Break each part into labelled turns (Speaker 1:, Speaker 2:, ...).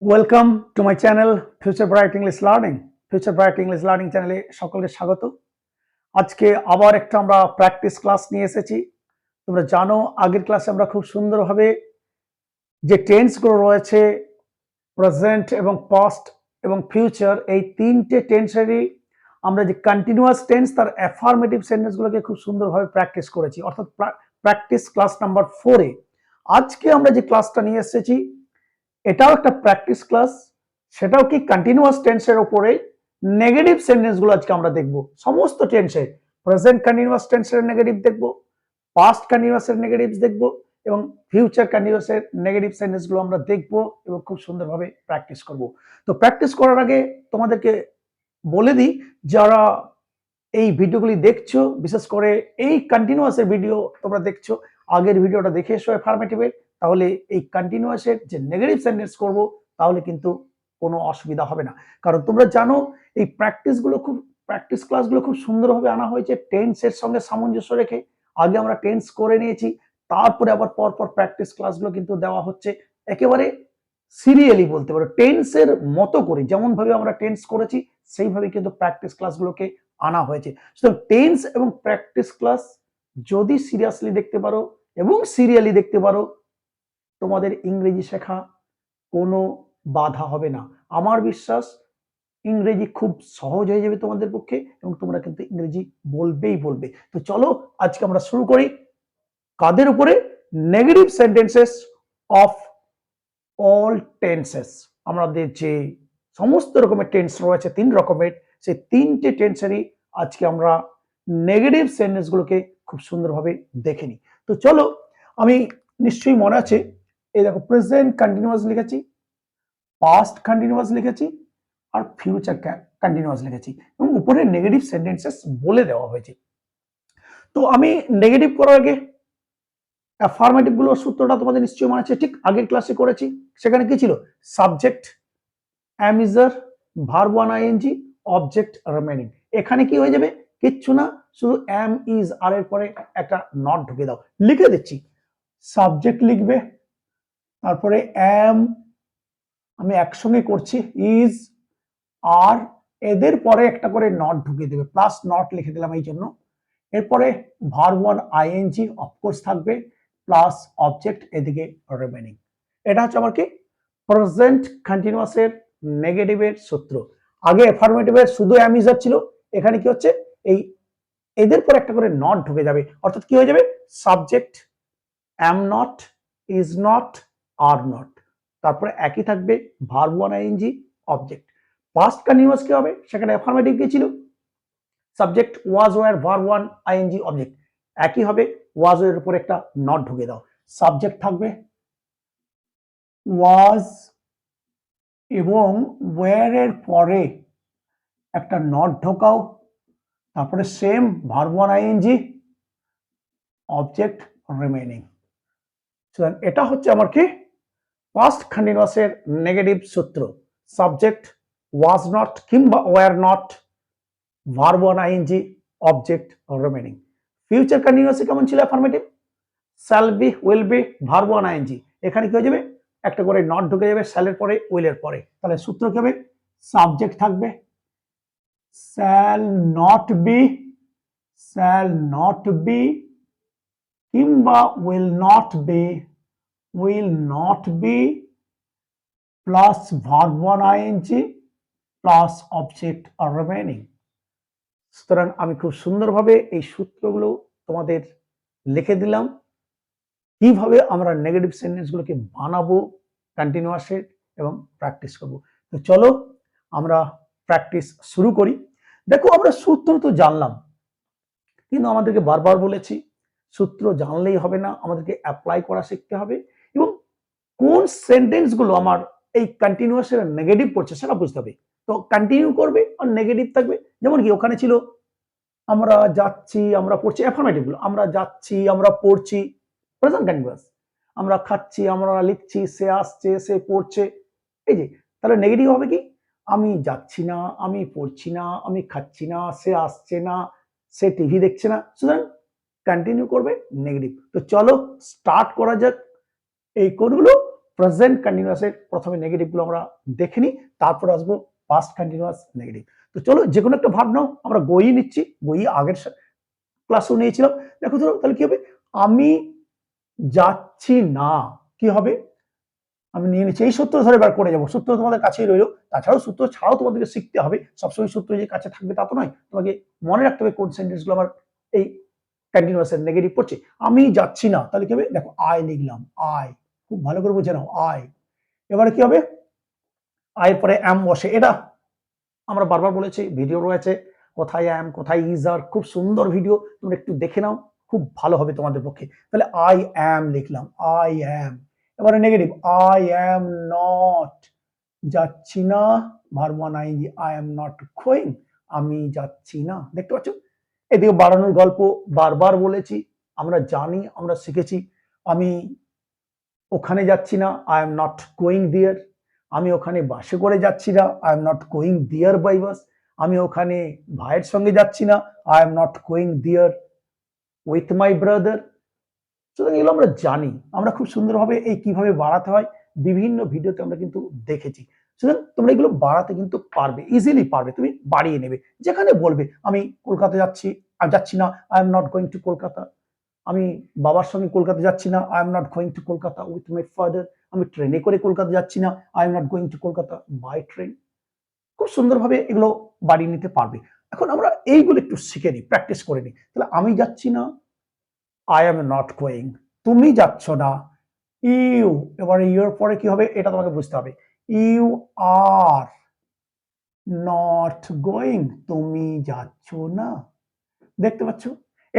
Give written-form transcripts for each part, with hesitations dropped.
Speaker 1: Welcome to my channel future bright English learning. Future bright English learning চ্যানেলে সকলকে স্বাগত। আজকে আবার একটা আমরা প্র্যাকটিস ক্লাস নিয়ে এসেছি। তোমরা জানো আগের ক্লাসে আমরা খুব সুন্দরভাবে যে টেন্সগুলো রয়েছে প্রেজেন্ট এবং পাস্ট এবং ফিউচার, এই তিনটে টেন্সেরই আমরা যে কন্টিনিউয়াস টেন্স তার অ্যাফার্মেটিভ সেন্টেন্সগুলোকে খুব সুন্দরভাবে প্র্যাকটিস করেছি, অর্থাৎ প্র্যাকটিস ক্লাস নাম্বার 4-এ আজকে আমরা যে ক্লাসটা নিয়ে এসেছি এটাও একটা প্র্যাকটিস ক্লাস, সেটাও কি কন্টিনিউয়াস টেন্সের উপরে নেগেটিভ সেন্টেন্সগুলো আজকে আমরা দেখব। সমস্ত টেন্সের প্রেজেন্ট কন্টিনিউয়াস টেন্সের নেগেটিভ দেখব, পাস্ট কন্টিনিউয়াসের নেগেটিভস দেখব এবং ফিউচার কন্টিনিউয়াসের নেগেটিভ সেন্টেন্সগুলো আমরা দেখব এবং খুব সুন্দরভাবে প্র্যাকটিস করব। তো প্র্যাকটিস করার আগে তোমাদেরকে বলে দিই, যারা এই ভিডিওগুলি দেখছো, বিশেষ করে এই কন্টিনিউয়াসের ভিডিও তোমরা দেখছো, আগের ভিডিওটা দেখে এসো অ্যাফার্মেটিভের, তাহলে এই কন্টিনিউয়াসের যে নেগেটিভ সেন্টেন্স করব তাহলে কিন্তু কোনো অসুবিধা হবে না। কারণ তোমরা জানো এই প্র্যাকটিস ক্লাসগুলো খুব সুন্দরভাবে আনা হয়েছে টেন্সের সঙ্গে সামঞ্জস্য রেখে। আগে আমরা টেন্স করে নিয়েছি, তারপরে আবার পরপর প্র্যাকটিস ক্লাসগুলো কিন্তু দেওয়া হচ্ছে একেবারে সিরিয়ালি, বলতে পারো টেন্সের মতো করে, যেমন ভাবে আমরা টেন্স করেছি সেইভাবে কিন্তু প্র্যাকটিস ক্লাসগুলোকে আনা হয়েছে। সুতরাং টেন্স এবং প্র্যাকটিস ক্লাস যদি সিরিয়াসলি দেখতে পারো এবং সিরিয়ালি দেখতে পারো, তোমাদের ইংরেজি শেখা কোনো বাধা হবে না। আমার বিশ্বাস ইংরেজি খুব সহজ হয়ে যাবে তোমাদের পক্ষে এবং তোমরা কিন্তু ইংরেজি বলবে। তো চলো আজকে আমরা শুরু করি। কাদের উপরে? Negative sentences of all tenses. আমাদের যে সমস্ত রকমের টেন্স রয়েছে, 3 রকমের, সেই 3টে টেন্সেরই আজকে আমরা নেগেটিভ সেন্টেন্সগুলোকে খুব সুন্দরভাবে দেখে নিই। তো চলো, আমি নিশ্চয়ই মনে আছে, এই দেখো প্রেজেন্ট কন্টিনিউয়াস লিখেছি, পাস্ট কন্টিনিউয়াস লিখেছি আর ফিউচার কন্টিনিউয়াস লিখেছি এবং উপরে নেগেটিভ সেন্টেন্সেস বলে দেওয়া হয়েছে। তো আমি নেগেটিভ করার আগে অ্যাফার্মেটিভ গুলোর সূত্রটা তোমাদের নিশ্চয়ই মনে আছে, ঠিক আগের ক্লাসে করেছি। সেখানে কি ছিল? Subject, am is er, verb 1 ing, object remaining. এখানে কি হয়ে যাবে? কিচ্ছু না, শুধু am is are এর পরে একটা নট ঢুকে দাও। লিখে দিচ্ছি, সাবজেক্ট লিখবে, তারপরে am, আমি একসঙ্গে করছি, is, আর, এদের পরে একটা করে নট ঢুকিয়ে দেবে, প্লাস নট লিখে দিলাম এই জন্য। এরপরে ভার্ব 1 আইএনজি অফকোর্স থাকবে, প্লাস অবজেক্ট, এদিকে রিমেইনিং। এটা হচ্ছে আমার কি প্রেজেন্ট কন্টিনিউয়াসের নেগেটিভের সূত্র। আগে অ্যাফার্মেটিভের শুধু am is are ছিল, এখানে কি হচ্ছে, এই এদের পর একটা করে নট ঢুকে যাবে, অর্থাৎ কি হয়ে যাবে? Subject am not, is not, are not, তারপরে একই থাকবে verb 1 ING object. Past continuous কি হবে? সেখানে অ্যাফার্মেটিভ কি ছিল? Subject was were verb 1 ING object, একই হবে, ওয়াজ এর উপর একটা নট ঢুকে দাও। সাবজেক্ট থাকবে ওয়াজ এবং ওয়্যার এর পরে একটা নট ঢোকাও, তারপরে same verb 1 ING object remaining. সুতরাং এটা হচ্ছে আমার কি পাস্ট কন্টিনিউয়াসের নেগেটিভ সূত্র। সাবজেক্ট ওয়াজ নট কিংবা were not, verb 1 ING object remaining. Future কন্টিনিউয়াসে কেমন ছিল affirmative? Shall be, will be, verb 1 ING. এখানে কি হয়ে যাবে? একটা করে নট ঢুকে যাবে শ্যালের পরে, উইলের পরে। তাহলে সূত্র কি হবে? সাবজেক্ট থাকবে shall not be, shall not be কিংবা will not be, will not be, plus verb 1 ING plus object remaining. সুতরাং আমি খুব সুন্দরভাবে এই সূত্রগুলো তোমাদের লিখে দিলাম, কিভাবে আমরা নেগেটিভ সেন্টেন্সগুলোকে বানাবো কন্টিনিউয়াসে এবং প্র্যাকটিস করব। তো চলো আমরা প্র্যাকটিস শুরু করি। দেখো আমরা সূত্র তো জানলাম, কিন্তু আমাদেরকে বারবার বলেছি সূত্র জানলেই হবে না, আমাদেরকে অ্যাপ্লাই করা শিখতে হবে এবং কোন সেন্টেন্সগুলো আমার এই কন্টিনিউয়াসের নেগেটিভ পড়ছে সেটা বুঝতে হবে। তো কন্টিনিউ করবে আর নেগেটিভ থাকবে, যেমন কি ওখানে ছিল আমরা যাচ্ছি, আমরা পড়ছি, অ্যাফার্মেটিভ গুলো, আমরা যাচ্ছি, আমরা পড়ছি, প্রেজেন্ট কন্টিনিউয়াস, আমরা খাচ্ছি, আমরা লিখছি, সে আসছে, সে পড়ছে। এই যে, তাহলে নেগেটিভ হবে কি? আমি যাচ্ছি না, আমি পড়ছি না, আমি খাচ্ছি না, সে আসছে না, সে টিভি দেখছে না। সুতরাং কন্টিনিউ করবে নেগেটিভ। তো চলো স্টার্ট করা যাক এই কোডগুলো প্রেজেন্ট কন্টিনিউয়াসের প্রথমে নেগেটিভ গুলো আমরা দেখে নিই, তারপর আসবো পাস্ট কন্টিনিউয়াস নেগেটিভ। তো চলো যে কোনো একটা ভার্ব নাও, আমরা গোই নিচ্ছি, গোই আগের ক্লাসেও নিয়েছিলাম। দেখো তো তাহলে কি হবে, আমি যাচ্ছি না, কি হবে, আমি নিয়ে নিচ্ছি, এই সূত্র ধরে বার করে যাবো, সূত্র তোমাদের কাছেই রইলো। তাছাড়াও সূত্র ছাড়াও তোমাদেরকে শিখতে হবে, সবসময় সূত্র যে কাছে থাকবে তা তো নয়, তোমাকে মনে রাখতে হবে কোন সেন্টেন্স গুলো আমার এই কন্টিনিউয়াসের নেগেটিভ পড়ছে। আমি যাচ্ছি না, তাহলে কি হবে, দেখো আই লিখলাম, আই, খুব ভালো করে বুঝে নাও, আই। এবারে কি হবে, আয়ের পরে অ্যাম বসে, এটা আমরা বারবার বলেছি, ভিডিও রয়েছে কোথায় অ্যাম কোথায় ইজ আর, খুব সুন্দর ভিডিও, তোমরা একটু দেখে নাও, খুব ভালো হবে তোমাদের পক্ষে। তাহলে আই অ্যাম লিখলাম, আই অ্যাম। এবারে নেগেটিভ, আই অ্যাম নট, যাচ্ছি না, verb one ING, I am not going, আমি যাচ্ছি না। দেখতে পাচ্ছ, এদিকে বাড়ানোর গল্প বারবার বলেছি, আমরা জানি, আমরা শিখেছি। আমি ওখানে যাচ্ছি না, আই এম নট গোয়িং দিয়ার। আমি ওখানে বাসে করে যাচ্ছি না, আই এম নট গোয়িং দিয়ার বাই বাস। আমি ওখানে ভাইয়ের সঙ্গে যাচ্ছি না, আই এম নট গোয়িং দিয়ার উইথ মাই ব্রাদার। সুতরাং এগুলো আমরা জানি, আমরা খুব সুন্দরভাবে এই কিভাবে বাড়াতে হয় বিভিন্ন ভিডিওতে আমরা কিন্তু দেখেছি। সুতরাং তোমরা এগুলো বাড়াতে কিন্তু পারবে, ইজিলি পারবে, তুমি বাড়িয়ে নেবে। যেখানে বলবে আমি কলকাতা যাচ্ছি, আমি যাচ্ছি না, I am not going to Kolkata. আমি বাবার সঙ্গে কলকাতা যাচ্ছি না, I am not going to Kolkata with my father. আমি ট্রেনে করে কলকাতা যাচ্ছি না, I am not going to Kolkata by train. খুব সুন্দরভাবে এগুলো বাড়িয়ে নিতে পারবে। এখন আমরা এইগুলো একটু শিখে নিই, প্র্যাকটিস করে নিই। তাহলে আমি যাচ্ছি না, আই এম নট গোয়িং, তুমি যাচ্ছ না, ইউ, এবারে ইউর পরে কি হবে এটা তোমাকে বুঝতে হবে, ইউ আর নট গোয়িং, তুমি যাচ্ছ না। দেখতে পাচ্ছ,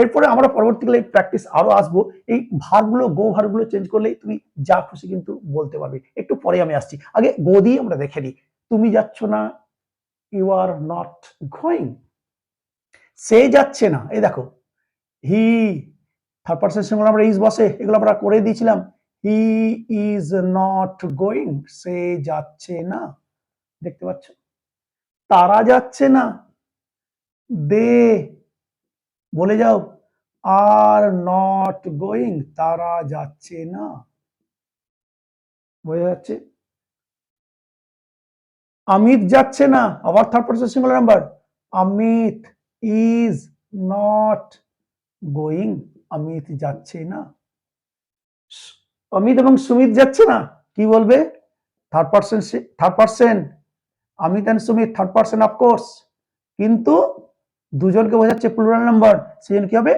Speaker 1: এরপরে আমরা পরবর্তীকালে প্র্যাকটিস আরো আসবো, এই ভার্বগুলো গো ভার্বগুলো চেঞ্জ করলেই তুমি যা খুশি কিন্তু বলতে পারবে। একটু পরে আমি আসছি, আগে গো দিয়ে আমরা দেখে নিই। তুমি যাচ্ছ না, ইউ আর নট গোয়িং। সে যাচ্ছে না, এই দেখো, হি, থার্ড পারসন সিঙ্গুলার আমরা ইজ বসে, এগুলো আমরা করে দিয়েছিলাম। হি ইজ নট গোয়িং, সে যাচ্ছে না। দেখতে পাচ্ছ, তারা যাচ্ছে না, দে, বলে যাও, আর নট গোয়িং, তারা যাচ্ছে না। বোঝা যাচ্ছে, অমিত যাচ্ছে না, আবার third person singular number, Amit is not going, Amit যাচ্ছে না। অমিত এবং সুমিত যাচ্ছে না, কি বলবে, third person Amit and Sumit, third person of course, কিন্তু দুজনকে বোঝাচ্ছে প্লুরাল নাম্বার, সেজন্য কি হবে,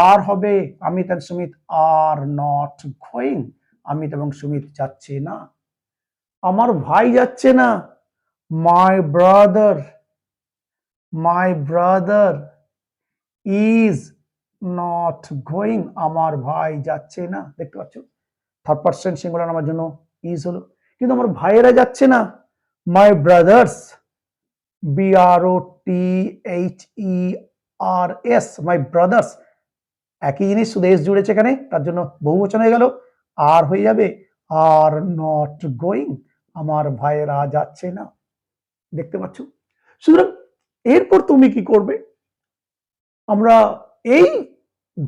Speaker 1: আর হবে, Amit and Sumit are not going, Amit এবং সুমিত যাচ্ছে না। আমার ভাই যাচ্ছে না, my brother is not going, আমার ভাই যাচ্ছে না। দেখতে পাচ্ছ, থার্ড পারসন সিঙ্গুলার আমার জন্য ইজ হলো, কিন্তু আমার ভাইয়েরা যাচ্ছে না, my brothers, BROTHERS, my brothers, একই জিনিস শুধু এস জুড়েছে এখানে, তার জন্য বহুবচন হয়ে গেল, আর হয়ে যাবে আর নট গোয়িং, আমার ভাইয়েরা যাচ্ছে না। দেখতে পাচ্ছ, সুতরাং এরপর তুমি কি করবে, আমরা এই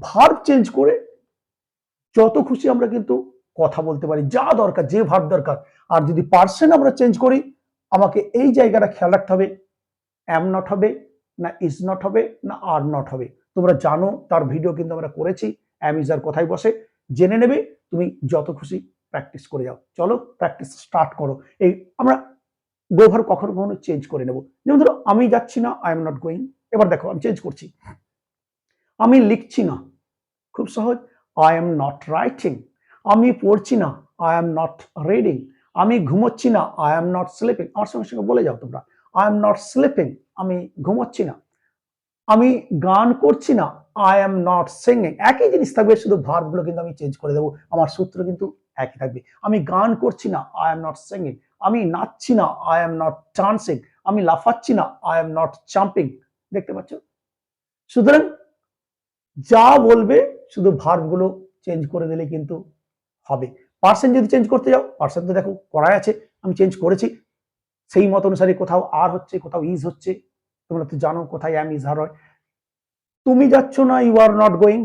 Speaker 1: ভার্ব চেঞ্জ করে যত খুশি আমরা কিন্তু কথা বলতে পারি, যা দরকার, যে ভার্ব দরকার। আর যদি পার্সন আমরা চেঞ্জ করি, আমাকে এই জায়গাটা খেয়াল রাখতে হবে, অ্যাম নট হবে না ইজ নট হবে না আর নট হবে। তোমরা জানো, তার ভিডিও কিন্তু আমরা করেছি, অ্যাম ইজ আর কোথায় বসে, জেনে নেবে, তুমি যত খুশি প্র্যাকটিস করে যাও। চলো প্র্যাকটিস স্টার্ট করো। এই আমরা গো ভার্ব কখনো কখনো চেঞ্জ করে নেব, যেমন ধরো আমি যাচ্ছি না, আই এম নট গোয়িং। এবার দেখো আমি চেঞ্জ করছি, আমি লিখছি না, খুব সহজ, আই এম নট রাইটিং। আমি পড়ছি না, আই এম নট রিডিং। আমি ঘুমোচ্ছি না, আই এম নট স্লিপিং। আমার সঙ্গে সঙ্গে বলে যাও তোমরা, আই এম নট স্লিপিং, আমি ঘুমোচ্ছি না। আমি গান করছি না, আই এম নট সিঙ্গিং। একই জিনিস থাকবে, শুধু ভার্বগুলো কিন্তু আমি চেঞ্জ করে দেবো, আমার সূত্র কিন্তু একই থাকবে। আমি গান করছি না, আই এম নট সিঙ্গিং। আমি নাচছি না, আই এম নট ডান্সিং। আমি লাফাচ্ছি না, আই এম নট জাম্পিং। দেখতে পাচ্ছ, সুতরাং যা বলবে শুধু ভার্বগুলো চেঞ্জ করে দিলে কিন্তু হবে। পার্সন যদি চেঞ্জ করতে যাও, পার্সন তো দেখো করাই আছে, আমি চেঞ্জ করেছি, সেই মত অনুসারে কোথাও আর হচ্ছে, কোথাও ইজ হচ্ছে। তোমরা তো জানো কোথায় অ্যাম ইজ আর হয়। তুমি যাচ্ছ না, ইউ আর নট গোয়িং,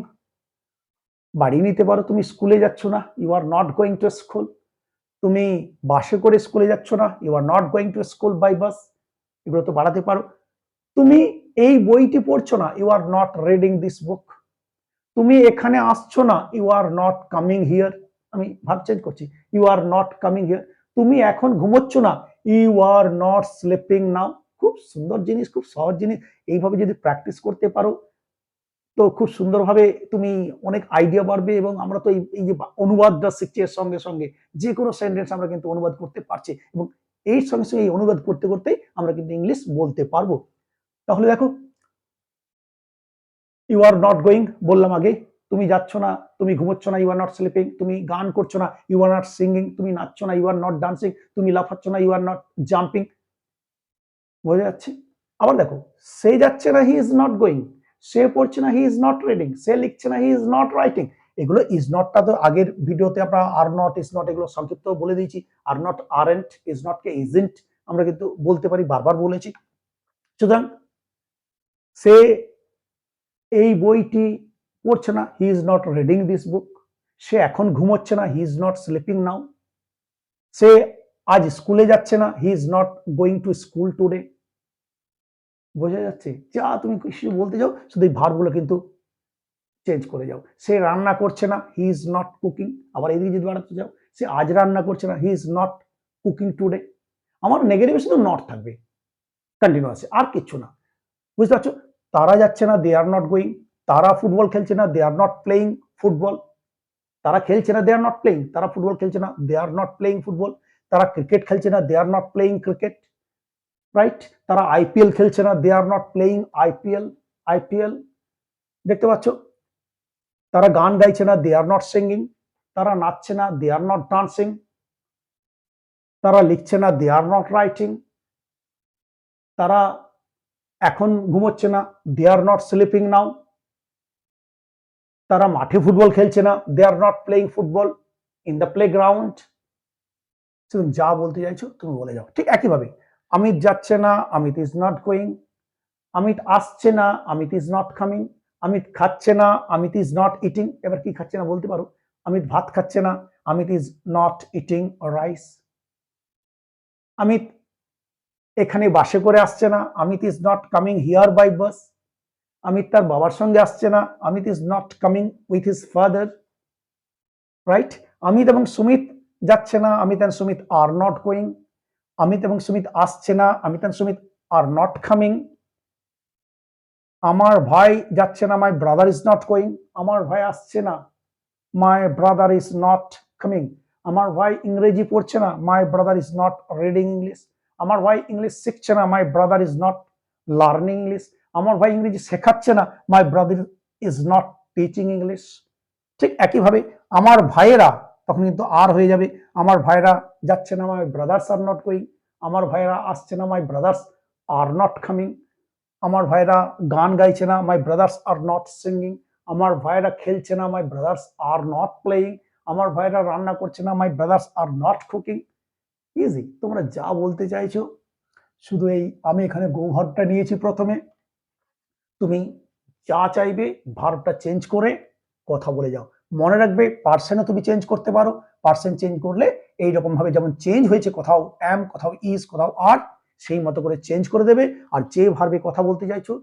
Speaker 1: বাড়িয়ে নিতে পারো, তুমি স্কুলে যাচ্ছ না, you are not going to school. তুমি বাসে করে স্কুলে যাচ্ছ না, you are not going to school by bus, এগুলো তো বাড়াতে পারো। তুমি এই বইটি পড়ছো না, you are not reading this book. তুমি এখানে আসছো না, you are not coming here. আমি ভাব চেঞ্জ করছি, you are not coming here. তুমি এখন ঘুমোচ্ছ না, you are not sleeping now. খুব সুন্দর জিনিস, খুব সহজ জিনিস। এইভাবে যদি প্র্যাকটিস করতে পারো তো খুব সুন্দরভাবে তুমি অনেক আইডিয়া বাড়বে। এবং আমরা তো এই যে অনুবাদটা শিখছি, এর সঙ্গে সঙ্গে যে কোনো সেন্টেন্স আমরা কিন্তু অনুবাদ করতে পারছি, এবং এই সঙ্গে সঙ্গে এই অনুবাদ করতে করতে আমরা কিন্তু ইংলিশ বলতে পারবো। তাহলে দেখো, ইউ আর নট গোয়িং বললাম আগে, তুমি যাচ্ছ না, তুমি ঘুমোচ্ছ না, ইউ আর নট স্লিপিং। তুমি গান করছো না, ইউ আর নট সিঙ্গিং। তুমি নাচছো না, ইউ আর নট ডান্সিং। তুমি লাফাচ্ছ না, ইউ আর নট জাম্পিং। বোঝা যাচ্ছে? আবার দেখো, সে যাচ্ছে না, হি ইজ নট গোয়িং। সে পড়ছে না, হি ইজ নট রিডিং। সে লিখছে না, হি ইজ নট রাইটিং। এগুলো ইজ নটটা তো আগের ভিডিওতে আমরা আর নট, ইজ নট এগুলো সংক্ষিপ্ত বলে দিয়েছি। Are not aren't, is not কে ইজেন্ট আমরা কিন্তু বলতে পারি, বারবার বলেছি। সুতরাং সে এই বইটি পড়ছে না, he is not reading this book. সে এখন ঘুমোচ্ছে না, he is not sleeping now. সে আজ স্কুলে যাচ্ছে না, he is not going to school today. বোঝা যাচ্ছে? যা তুমি কিছু বলতে যাও, শুধু এই ভার্বগুলো কিন্তু চেঞ্জ করে যাও। সে রান্না করছে না, হি ইজ নট কুকিং। আবার এদিকে যদি বাড়াতে যাও, সে আজ রান্না করছে না, he is not cooking today. আমার নেগেটিভে শুধু নট থাকবে কন্টিনিউয়াস, আর কিচ্ছু না। বুঝতে পারছো? তারা যাচ্ছে না, দে আর নট গোয়িং। তারা ফুটবল খেলছে না, they are not playing football. তারা খেলছে না, দে আর নট প্লেইং। তারা ফুটবল খেলছে না, they are not playing football. তারা ক্রিকেট খেলছে না, they are not playing cricket. Right? তারা আইপিএল খেলছে না, they are not playing IPL. IPL দেখতে পাচ্ছ? তারা গান গাইছে না, দে আর নট সিঙ্গিং। তারা নাচছে না, দে আর নট ডান্সিং। তারা লিখছে না, দে আর নট রাইটিং। তারা এখন ঘুমোচ্ছে না, দে আর নট স্লিপিং নাও। তারা মাঠে ফুটবল খেলছে না, they are not playing football in the playground. তুমি যা বলতে চাইছো তুমি বলে যাও। ঠিক একইভাবে, অমিত যাচ্ছে না, Amit is not going. Amit আসছে না, Amit is not coming. Amit খাচ্ছে না, অমিত ইজ নট ইটিং। এবার কি খাচ্ছে না বলতে পারো? অমিত ভাত খাচ্ছে না, Amit is not eating rice. Amit এখানে বাসে করে আসছে না, Amit is not coming here by bus. Amit তার বাবার সঙ্গে আসছে না, Amit is not coming with his father. Right? Amit এবং সুমিত যাচ্ছে না, Amit and Sumit are not going. Amit এবং সুমিত আসছে না, Amit and Sumit are not coming. আমার ভাই যাচ্ছে না, my brother is not going. আমার ভাই আসছে না, my brother is not coming. আমার ভাই ইংরেজি পড়ছে না, my brother is not reading English. আমার ভাই ইংলিশ শিখছে না, my brother is not learning English. আমার ভাই ইংরেজি শেখাচ্ছে না, my brother is not teaching English. ঠিক একইভাবে আমার ভাইয়েরা তখন কিন্তু আর হয়ে যাবে। আমার ভাইয়েরা যাচ্ছে না, my brothers are not going. আমার ভাইয়েরা আসছে না, my brothers are not coming. আমার ভাইয়েরা গান গাইছে না, my brothers are not singing. আমার ভাইয়েরা খেলছে না, my brothers are not playing. আমার ভাইয়েরা রান্না করছে না, my brothers are not cooking. Easy, তোমরা যা বলতে চাইছো। শুধু এই আমি এখানে গো ভার্বটা নিয়েছি প্রথমে, তুমি যা চাইবে ভার্বটা চেঞ্জ করে কথা বলে যাও। মনে রাখবে, পার্সেনও তুমি চেঞ্জ করতে পারো। পার্সেন চেঞ্জ করলে এইরকম ভাবে যেমন চেঞ্জ হয়েছে, কোথাও অ্যাম, কোথাও ইজ, কোথাও আর, সেই মতো করে চেঞ্জ করে দেবে। আর যে ভার্বে কথা বলতে চাইছো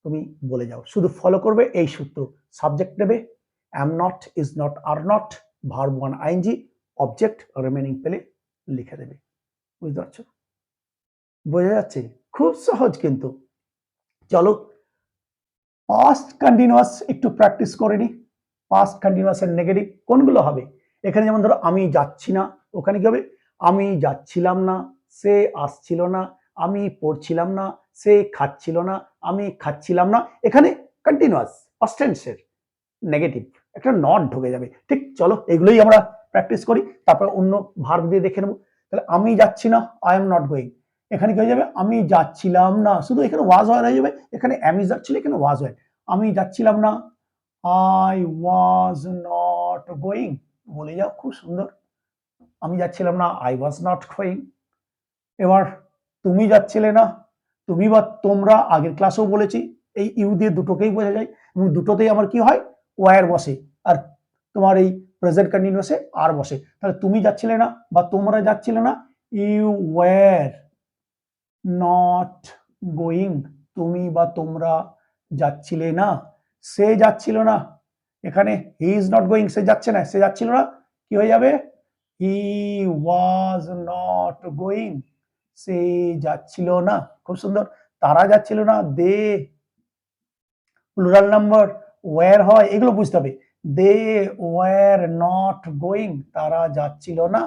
Speaker 1: তুমি বলে যাও। শুধু ফলো করবে এই সূত্র। সাবজেক্ট নেবে am not, is not, are not, verb one ING, object remaining পেলে লিখে দেবে। বুঝতে পারছো? বোঝা যাচ্ছে? খুব সহজ কিন্তু। চলো পাস্ট কন্টিনিউয়াস একটু প্র্যাকটিস করে নি। পাস্ট কন্টিনিউয়াস এর নেগেটিভ কোনগুলো হবে? এখানে যেমন ধরো আমি যাচ্ছি না, ওখানে কি হবে? আমি যাচ্ছিলাম না, সে আসছিল না, আমি পড়ছিলাম না, সে খাচ্ছিল না, আমি খাচ্ছিলাম না। এখানে কন্টিনিউয়াস পাস্ট টেন্সের নেগেটিভ একটা নট ঢুকে যাবে। ঠিক, চলো এগুলোই আমরা প্র্যাকটিস করি, তারপর অন্য ভার্ব দিয়ে দেখে নেবো। তাহলে আমি যাচ্ছি না, আই এম নট গোয়িং। এখানে কি হয়ে যাবে? আমি যাচ্ছিলাম না, শুধু এখানে ওয়াজ ওয়ার হয়ে যাবে। এখানে অ্যাম ইজ যাচ্ছিল, এখানে ওয়াজ ওয়ার। আমি যাচ্ছিলাম না, আই ওয়াজ নট গোয়িং। বলে যাও, খুব সুন্দর। আমি যাচ্ছিলাম না, আই ওয়াজ নট গোয়িং। এবার তুমি যাচ্ছিলে না, তুমি বা তোমরা আগের ক্লাসেও বলেছি এই ইউ দিয়ে দুটোকেই বোঝা যায়, এবং দুটোতেই আমার কি হয়? ওয়ার বসে। আর তোমার এই প্রেজেন্ট কন্টিনিউয়াসে আর বসে। তাহলে তুমি যাচ্ছিলে না বা তোমরা যাচ্ছিলে না, ইউ ওয়্যার নট গোয়িং, তুমি বা তোমরা যাচ্ছিলে না। সে যাচ্ছিল না, এখানে হি ইজ নট গোয়িং, সে যাচ্ছে না, সে যাচ্ছিল না, কি হয়ে যাবে, হি ওয়াজ নট গোয়িং, সে যাচ্ছিল না। খুব সুন্দর। তারা যাচ্ছিল না, দে প্লুরাল নাম্বার ওয়্যার হয়, এগুলো বুঝতে হবে। দে ওয়্যার নট গোয়িং, তারা যাচ্ছিল না।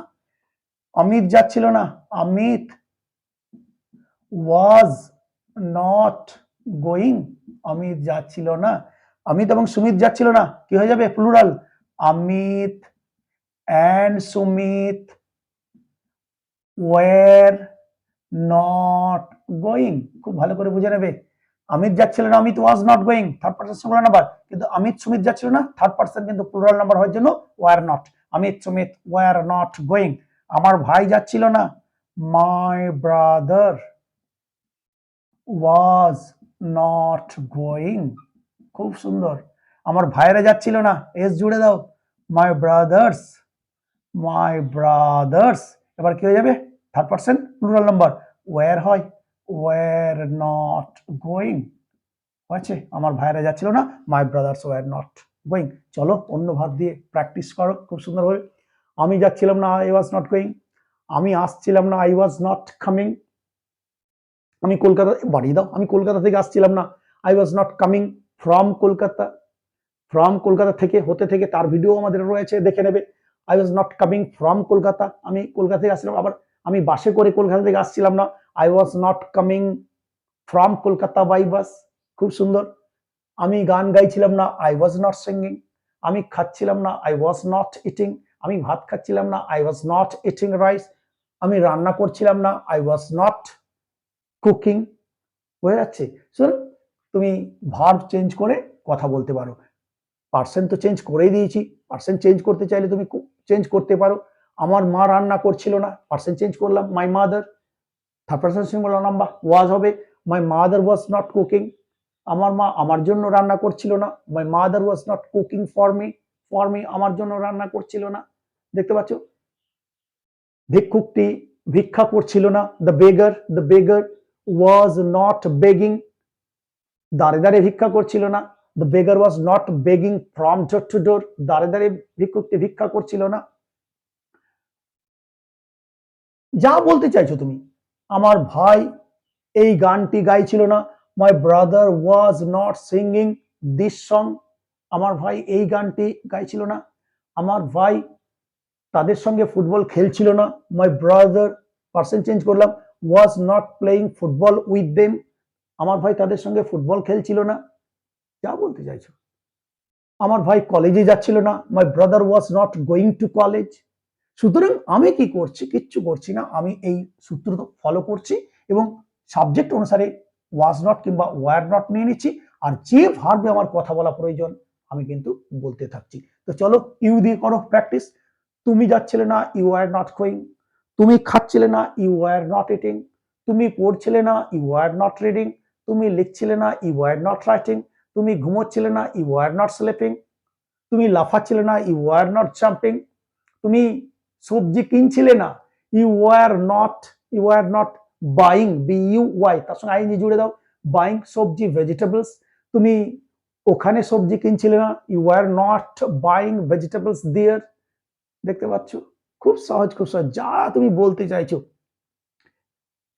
Speaker 1: অমিত যাচ্ছিল না, Amit was not going, Amit যাচ্ছিল না। অমিত এবং সুমিত যাচ্ছিল না, কি হয়ে যাবে, plural, Amit and Sumit wire not going. খুব ভালো করে বুঝে নেবে। অমিত যাচ্ছিল না, Amit was not going, third person singular number, কিন্তু অমিত সুমিত যাচ্ছিল না, থার্ড পারসন কিন্তু প্লুরাল নাম্বার হওয়ার জন্য wire not, Amit Sumit wire not going. আমার ভাই যাচ্ছিল না, my brother was not going. খুব সুন্দর। আমার ভাইরা যাচ্ছিল না, এস জুড়ে দাও, মাই ব্রাদার্স, মাই ব্রাদার্স, এবার কি হয়ে যাবে, third person plural number, were হয়, ওয়্যার নট গোয়িং। হয়েছে, আমার ভাইরা যাচ্ছিল না, my brothers were not going. চলো অন্য ভাব দিয়ে প্র্যাকটিস করো খুব সুন্দরভাবে। আমি যাচ্ছিলাম না, আই ওয়াজ নট গোয়িং। আমি আসছিলাম না, আই ওয়াজ নট কামিং। আমি কলকাতা, বাড়িয়ে দাও, আমি কলকাতা থেকে আসছিলাম না, I was not coming from Kolkata. From Kolkata থেকে, হতে থেকে, তার ভিডিও আমাদের রয়েছে, দেখে নেবে। I was not coming from Kolkata, আমি কলকাতা থেকে আসছিলাম। আবার আমি বাসে করে কলকাতা থেকে আসছিলাম না, I was not coming from Kolkata by bus. খুব সুন্দর। আমি গান গাইছিলাম না, আই ওয়াজ নট সিঙ্গিং। আমি খাচ্ছিলাম না, আই ওয়াজ নট ইটিং। আমি ভাত খাচ্ছিলাম না, I was not eating rice. আমি রান্না করছিলাম না, আই ওয়াজ নট কুকিং। বোঝা যাচ্ছে? তুমি ভার্ব চেঞ্জ করে কথা বলতে পারো। পার্সন তো চেঞ্জ করেই দিয়েছি, পার্সন চেঞ্জ করতে চাইলে তুমি চেঞ্জ করতে পারো। আমার মা রান্না করছিল না, পার্সন চেঞ্জ করলাম, my mother, third person singular number was হবে, my mother was not cooking. আমার মা আমার জন্য রান্না করছিল না, my mother was not cooking for me, for me আমার জন্য রান্না করছিল না। দেখতে পাচ্ছ? ভিক্ষুকটি ভিক্ষা করছিল না, the beggar was not begging, দাঁড়ে দাঁড়িয়ে ভিক্ষা করছিল না, the beggar was not begging from door to door, দাঁড়ে দাঁড়িয়ে ভিক্ষুকটি ভিক্ষা করছিল না। যা বলতে চাইছো তুমি। আমার ভাই এই গানটি গাইছিল না, my brother was not singing this song, আমার ভাই এই গানটি গাইছিল না। আমার ভাই তাদের সঙ্গে ফুটবল খেলছিল না, মাই ব্রাদার, পার্সন চেঞ্জ করলাম, ওয়াজ not playing football with them, আমার ভাই তাদের সঙ্গে ফুটবল খেলছিল না। যা বলতে চাইছো। আমার ভাই কলেজে যাচ্ছিল না, my brother was not going to college. সুতরাং আমি কি করছি, কিচ্ছু করছি না, আমি এই সূত্র ফলো করছি এবং সাবজেক্ট অনুসারে ওয়াজ নট কিংবা ওয়্যার নট নিয়ে নিচ্ছি, আর যে ভার্বে আমার কথা বলা প্রয়োজন আমি কিন্তু বলতে থাকছি। তো চলো ইউ দিয়ে করো প্র্যাকটিস। তুমি যাচ্ছিলে না, ইউ ওয়্যার নট গোয়িং। তুমি খাচ্ছিলে না, ইউ ওয়্যার নট ইটিং। তুমি পড়ছিলে না, ইউ ওয়্যার নট রিডিং। তুমি লিখছিলে না, ইউ ওয়্যার নট রাইটিং। তুমি ঘুমোচ্ছিলে না, ইউ ওয়্যার নট স্লিপিং। তুমি লাফাচ্ছিলে না, ইউ ওয়্যার নট জাম্পিং। তুমি সবজি কিনছিলে না, you were not buying, BUY, তার সঙ্গে আইএনজি জুড়ে দাও, বাইং সবজি ভেজিটেবলস। তুমি ওখানে সবজি কিনছিলে না, you were not buying vegetables there. দেখতে পাচ্ছ? খুব সহজ, খুব সহজ। যা তুমি বলতে চাইছো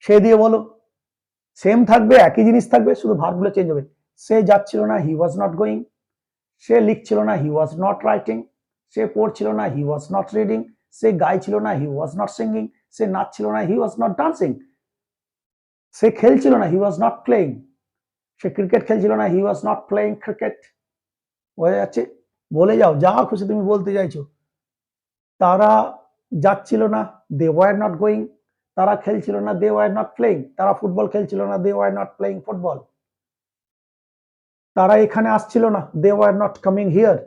Speaker 1: সে দিয়ে বলো, সেম থাকবে, একই জিনিস থাকবে, শুধু ভার্বগুলো চেঞ্জ হবে। সে যাচ্ছিল না, হি ওয়াজ নট গোয়িং। সে লিখছিল না, হি ওয়াজ নট রাইটিং। সে পড়ছিল না, হি ওয়াজ নট রিডিং। সে গাইছিল না, হি ওয়াজ নট সিঙ্গিং। সে নাচছিল না, হি ওয়াজ নট ডান্সিং। সে খেলছিল না, হি ওয়াজ নট প্লেইং। সে ক্রিকেট খেলছিল না, he was not playing cricket. বোঝা যাচ্ছে? বলে যাও, যা খুশি তুমি বলতে চাইছো। তারা যাচ্ছিল না, দে ওয়্যার নট গোয়িং। তারা খেলছিল না, দে ওয়্যার নট প্লেইং। তারা ফুটবল খেলছিল না, they were not playing football. তারা এখানে আসছিল না, they were not coming here.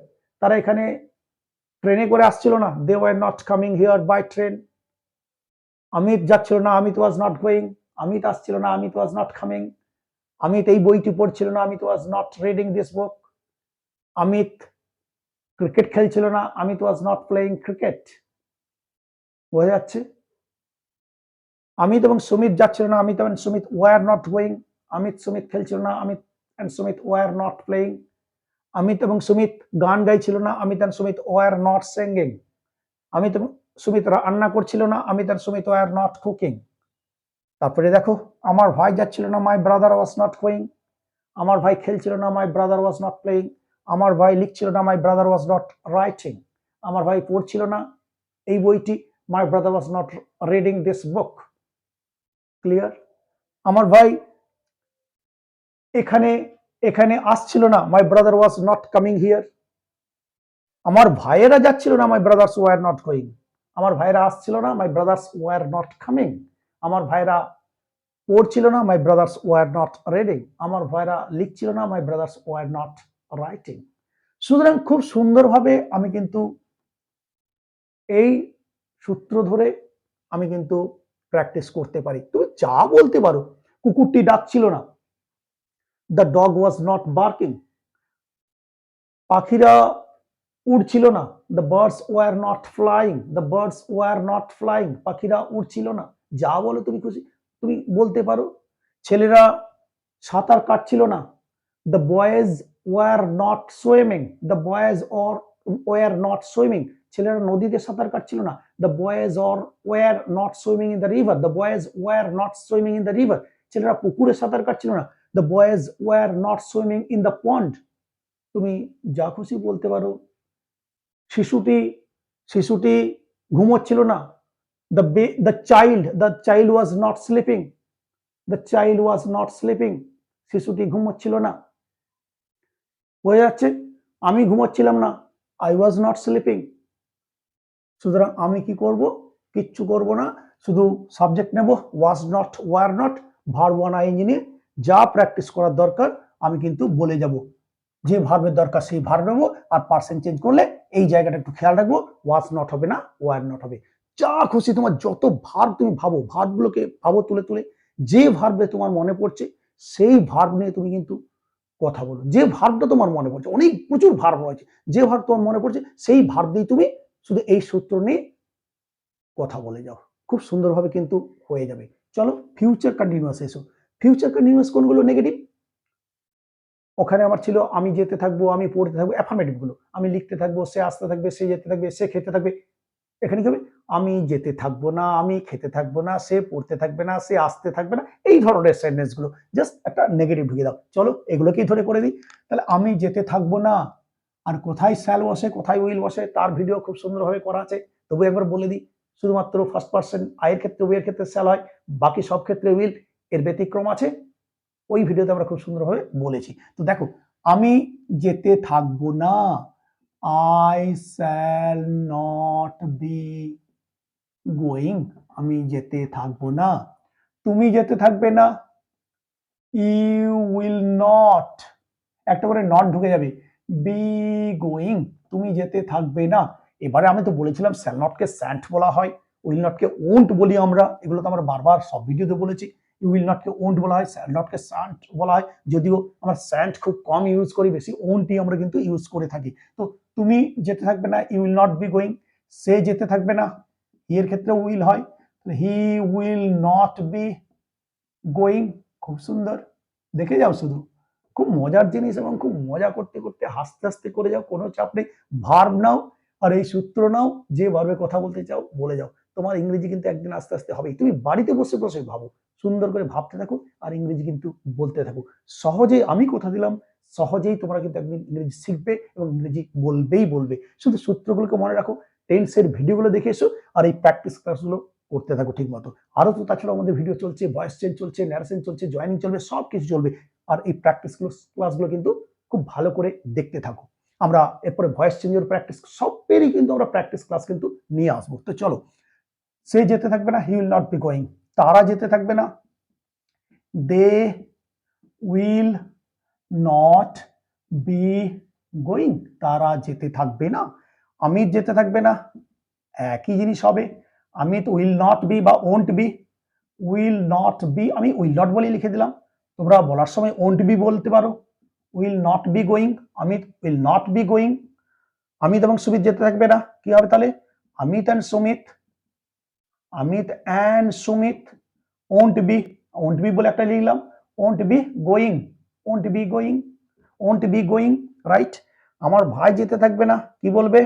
Speaker 1: তারা এখানে ট্রেনে করে আসছিল না, they were not coming here by train. Amit যাচ্ছিল না, Amit was not going. Amit আসছিল না, Amit was not coming. Amit এই বইটি পড়ছিল না, Amit was not reading this book. Amit cricket খেলছিল না, Amit was not playing cricket. বোঝা যাচ্ছে? অমিত এবং সুমিত যাচ্ছিল না, অমিত এবং Sumit were not going. Amit Sumit খেলছিল না, Amit and Sumit were not playing. Amit এবং সুমিত গান গাইছিল না, Amit and Sumit were not singing. Amit এবং সুমিত রান্না করছিল না, Amit and Sumit were not cooking. তারপরে দেখো, আমার ভাই যাচ্ছিল না, my brother was not going. আমার ভাই খেলছিল না, my brother was not playing. আমার ভাই লিখছিল না, my brother was not writing. আমার ভাই পড়ছিল না এই বইটি, মাই brother was not reading this book. Clear? আমার ভাই এখানে এখানে আসছিল না, my brother was not coming here. আমার ভাইয়েরা যাচ্ছিল না, my brothers war not going. আমার ভাইয়েরা আসছিল না, my brothers were not coming. আমার ভাইয়েরা পড়ছিল না, my brothers were not reading. আমার ভাইয়েরা লিখছিল না, my brothers were not writing. সুতরাং খুব সুন্দরভাবে আমি কিন্তু এই সূত্র ধরে আমি কিন্তু প্র্যাকটিস করতে পারি। তুমি যা বলতে পারো, কুকুরটি ডাকছিল না, the dog was not barking. পাখিরা উড়ছিল না, the birds were not flying. The birds were not flying, পাখিরা উড়ছিল না। যা বলো তুমি খুশি তুমি বলতে পারো। ছেলেরা সাঁতার কাটছিল না, the boys were not swimming. The boys or were not swimming, ছেলেরা নদীতে সাঁতার কাটছিল না, the boys or were not swimming in the river. The boys were not swimming in the river, ছেলেরা পুকুরে সাঁতার কাটছিল না, the boys were not swimming in the pond. তুমি যা খুশি বলতে পারো। শিশুটি শিশুটি ঘুমোচ্ছিল না, the child was not sleeping. The child was not sleeping, শিশুটি ঘুমোচ্ছিল না। বোঝা যাচ্ছে? আমি ঘুমোচ্ছিলাম না, আই ওয়াজ নট স্লিপিং। সুতরাং আমি কি করব? কিচ্ছু করব না, শুধু সাবজেক্ট নেব, was not, were not, verb one ING নিয়ে যা প্র্যাকটিস করার দরকার আমি কিন্তু বলে যাব। যে ভার্বের দরকার সেই ভার্ব নেবো, আর পার্সেন্ট চেঞ্জ করলে এই জায়গাটা একটু খেয়াল রাখবো, ওয়াজ নট হবে না, ওয়ার নট হবে। যা খুশি তোমার যত ভার্ব তুমি ভাবো, ভার্বগুলোকে ভাবো তুলে তুলে। যে ভার্বে তোমার মনে পড়ছে সেই ভার্ব নিয়ে তুমি কিন্তু কথা বলো। যে ভার্বটা তোমার মনে পড়ছে, অনেক প্রচুর ভার্ব রয়েছে, যে ভার্ব তোমার মনে পড়ছে সেই ভার্ব দিয়ে তুমি শুধু এই সূত্র নিয়ে কথা বলে যাও, খুব সুন্দরভাবে কিন্তু হয়ে যাবে। চলো ফিউচার কন্টিনিউয়াস এসো। ফিউচার কন্টিনিউয়াস কোনগুলো? নেগেটিভ। ওখানে আমার ছিল আমি যেতে থাকবো, আমি পড়তে থাকবো, অ্যাফার্মেটিভ গুলো। আমি লিখতে থাকবো, সে আসতে থাকবে, সে যেতে থাকবে, সে খেতে থাকবে। এখানে কি হবে? আমি যেতে থাকবো না, আমি খেতে থাকবো না, সে পড়তে থাকবে না, সে আসতে থাকবে না। এই ধরনের সেন্টেন্স গুলো জাস্ট একটা নেগেটিভ ঢুকিয়ে দাও। চলো এগুলোকেই ধরে করে দিই। তাহলে আমি যেতে থাকবো না, আর কোথায় শ্যাল বসে কোথায় উইল বসে তার ভিডিও খুব সুন্দরভাবে করা আছে, তবু একবার বলে দিই। শুধুমাত্র ফার্স্ট পার্সন আয়ের ক্ষেত্রে, উইয়ের ক্ষেত্রে শ্যাল হয়, বাকি সব ক্ষেত্রে উইল। এর ব্যতিক্রম আছে, ওই ভিডিওতে আমরা খুব সুন্দরভাবে বলেছি। তো দেখো, আমি যেতে থাকবো না, I shall not be going. আমি যেতে থাকবো না। তুমি যেতে থাকবে না, ইউ উইল নট, একটা করে নট ঢুকে যাবে, বি গোয়িং। তুমি যেতে থাকবে না। এবারে আমি তো বলেছিলাম শ্যাল নটকে স্যান্ট বলা হয়, উইল নটকে ওন্ট বলি আমরা, এগুলো তো আমরা বারবার সব ভিডিওতে বলেছি। উইল নটকে ওন্ট বলা হয়, শ্যাল নটকে স্যান্ট বলা হয়, যদিও আমরা স্যান্ট খুব কম ইউজ করি, বেশি ওন্টই আমরা কিন্তু ইউজ করে থাকি। তো তুমি যেতে থাকবে না, you will not be going. সে যেতে থাকবে না, এর ক্ষেত্রে উইল হয়, he will not be going. খুব সুন্দর, দেখে যাও শুধু, খুব মজার জিনিস, এবং খুব মজা করতে করতে হাসতে হাসতে করে যাও, কোনো চাপ নেই। ভার্ব নাও আর এই সূত্র নাও, যে ভার্বে কথা বলতে চাও বলে যাও। তোমার ইংরেজি কিন্তু একদিন আস্তে আস্তে হবেই। তুমি বাড়িতে বসে বসে ভাবো, সুন্দর করে ভাবতে থাকো আর ইংরেজি কিন্তু বলতে থাকো। সহজেই, আমি কথা দিলাম, সহজেই তোমরা কিন্তু একদিন ইংরেজি শিখবে এবং ইংরেজি বলবেই বলবে। শুধু সূত্রগুলোকে মনে রাখো, টেন্সের ভিডিওগুলো দেখে এসো, আর এই প্র্যাকটিস ক্লাসগুলো করতে থাকো ঠিক মতো। আরো তো তাছাড়া আমাদের ভিডিও চলছে, ভয়েস চেঞ্জ চলছে, ন্যারেশন চলছে, জয়েনিং চলবে, সব কিছু চলবে। আর এই প্র্যাকটিস ক্লাসগুলো কিন্তু খুব ভালো করে দেখতে থাকো। আমরা এরপরে ভয়েস চেঞ্জের প্র্যাকটিস সবেরই কিন্তু আমরা প্র্যাকটিস ক্লাস কিন্তু নিয়ে আসবো। তো চলো, সে যেতে থাকবে না, he will not be going. তারা যেতে থাকবে না, they will not be going. তারা যেতে থাকবে না। অমিত যেতে থাকবে না, একই জিনিস হবে। অমিত উইল নট বি বা won't be, will not be, আমি উইল নট বলে লিখে দিলাম। তোমরা বলার সময় ওন্ট বি বলতে পারো। Will not be going, Amit will not be going. Amit এবং সুমিত যেতে থাকবে না, কি হবে তাহলে? Amit and Sumit won't B বলে একটা লিখলাম, ওন্ট বি গোয়িং, রাইট। আমার ভাই যেতে থাকবে না, কি বলবে?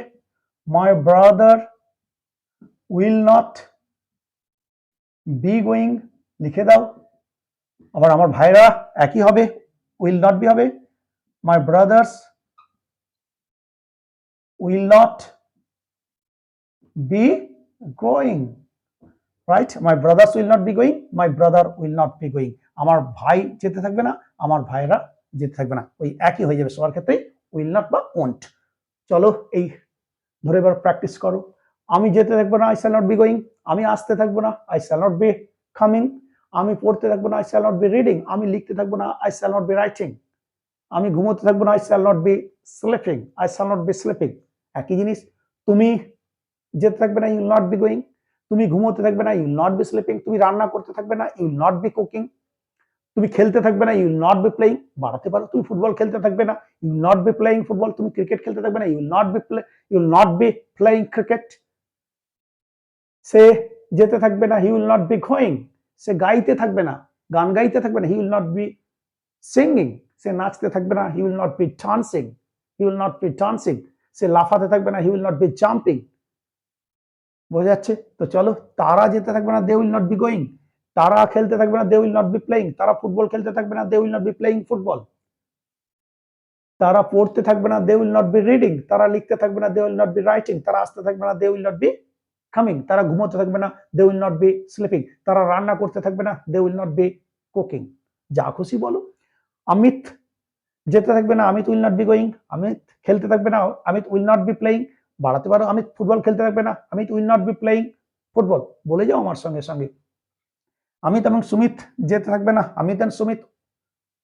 Speaker 1: মাই brother will not be going, লিখে দাও। আবার আমার ভাইরা একই হবে, উইল নট বি হবে, my brothers will not be going, right. My brothers will not be going, my brother will not be going. আমার ভাই যেতে থাকবে না, আমার ভাইরা যেতে থাকবে না, ওই একই হয়ে যাবে সবার ক্ষেত্রে, উইল নট বা ওন্ট। চলো এই ধরে এবার প্র্যাকটিস করো। আমি যেতে থাকবো না, I shall not be going. আমি আসতে থাকবো না, I shall not be coming. আমি পড়তে থাকবো না, I shall not be reading. আমি লিখতে থাকবো না, I shall not be writing. আমি ঘুমোতে থাকবো না, I shall not be sleeping. একই জিনিস। তুমি যেতে থাকবে না, you will not be going. তুমি ঘুমোতে থাকবে না, you will not be sleeping. তুমি রান্না করতে থাকবে না, you will not be cooking. তুমি খেলতে থাকবে না, you will not be playing. বাড়াতে পারো, তুমি ফুটবল খেলতে থাকবে না, you will not be playing football. তুমি ক্রিকেট খেলতে থাকবে না, you will not be playing cricket. সে যেতে থাকবে না, he will not be going. সে গাইতে থাকবে না, গান গাইতে থাকবে না, he will not be singing. সে নাচতে থাকবে না, he will not be dancing. সে লাফাতে থাকবে না, he will not be jumping. বোঝা যাচ্ছে তো? চলো, তারা যেতে থাকবে না, they will not be going. তারা খেলতে থাকবে না, they will not be playing. তারা ফুটবল খেলতে থাকবে না, they will not be playing football. তারা পড়তে থাকবে না, they will not be reading. তারা লিখতে থাকবে না, they will not be writing. তারা আসতে থাকবে না, they will not be coming. তারা ঘুমোতে থাকবে না, they will not be sleeping. তারা রান্না করতে থাকবে না, they will not be cooking. যা খুশি বলো। অমিত যেতে থাকবে না, Amit will not be going. Amit খেলতে থাকবে না, Amit will not be playing. বাড়াতে পারো, অমিত ফুটবল খেলতে থাকবে না, Amit will not be playing football. বলে যাও আমার সঙ্গে সঙ্গে। অমিত এবং সুমিত যেতে থাকবে না, Amit and Sumit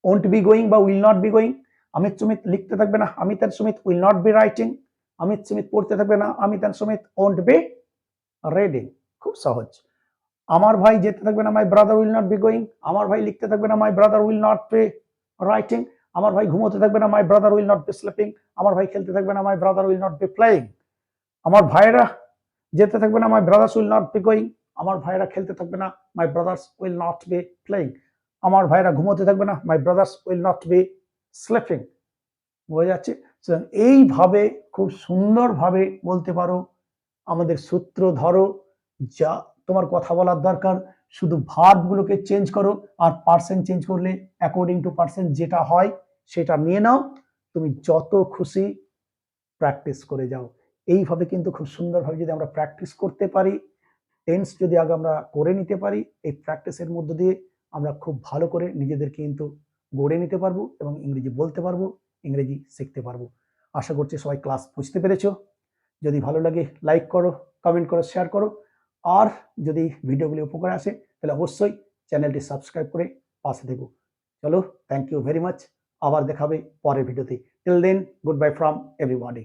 Speaker 1: won't be going বা will not be going. Amit Sumit লিখতে থাকবে না, Amit and Sumit will not be writing. Amit Sumit পড়তে থাকবে না, Amit and Sumit won't be reading. খুব সহজ। আমার ভাই যেতে থাকবে না, my brother will not be going. আমার ভাই লিখতে থাকবে না, my brother will not be writing. আমার ভাই ঘুমোতে থাকবে না, my brother will not be sleeping. আমার ভাই খেলতে থাকবে না, my brother will not be playing. আমার ভাইরা যেতে থাকবে না, my brothers will not be going. আমার ভাইরা খেলতে থাকবে না, my brothers will not be playing. আমার ভাইরা ঘুমোতে থাকবে না, my brothers will not be sleeping. বোঝা যাচ্ছে? এইভাবে খুব সুন্দরভাবে বলতে পারো। আমাদের সূত্র ধরো, যা তোমার কথা বলার দরকার শুধু ভার্বগুলোকে চেঞ্জ করো, আর পার্সেন্ট চেঞ্জ করলে অ্যাকর্ডিং টু পার্সেন্ট যেটা হয় সেটা নিয়ে নাও। তুমি যত খুশি প্র্যাকটিস করে যাও। এইভাবে কিন্তু খুব সুন্দরভাবে যদি আমরা প্র্যাকটিস করতে পারি, টেন্স যদি আগে আমরা করে নিতে পারি, এই প্র্যাকটিসের মধ্য দিয়ে আমরা খুব ভালো করে নিজেদেরকে কিন্তু গড়ে নিতে পারবো এবং ইংরেজি বলতে পারবো, ইংরেজি শিখতে পারবো। আশা করছি সবাই ক্লাস বুঝতে পেরেছো। যদি ভালো লাগে লাইক করো, কমেন্ট করো, শেয়ার করো। আর যদি ভিডিওগুলি উপকারে আসে তাহলে অবশ্যই চ্যানেলটি সাবস্ক্রাইব করে পাশে থেকো। চলো, থ্যাংক ইউ ভেরি মাচ। আবার দেখাবে পরের ভিডিওতে। Till then, good bye from everybody.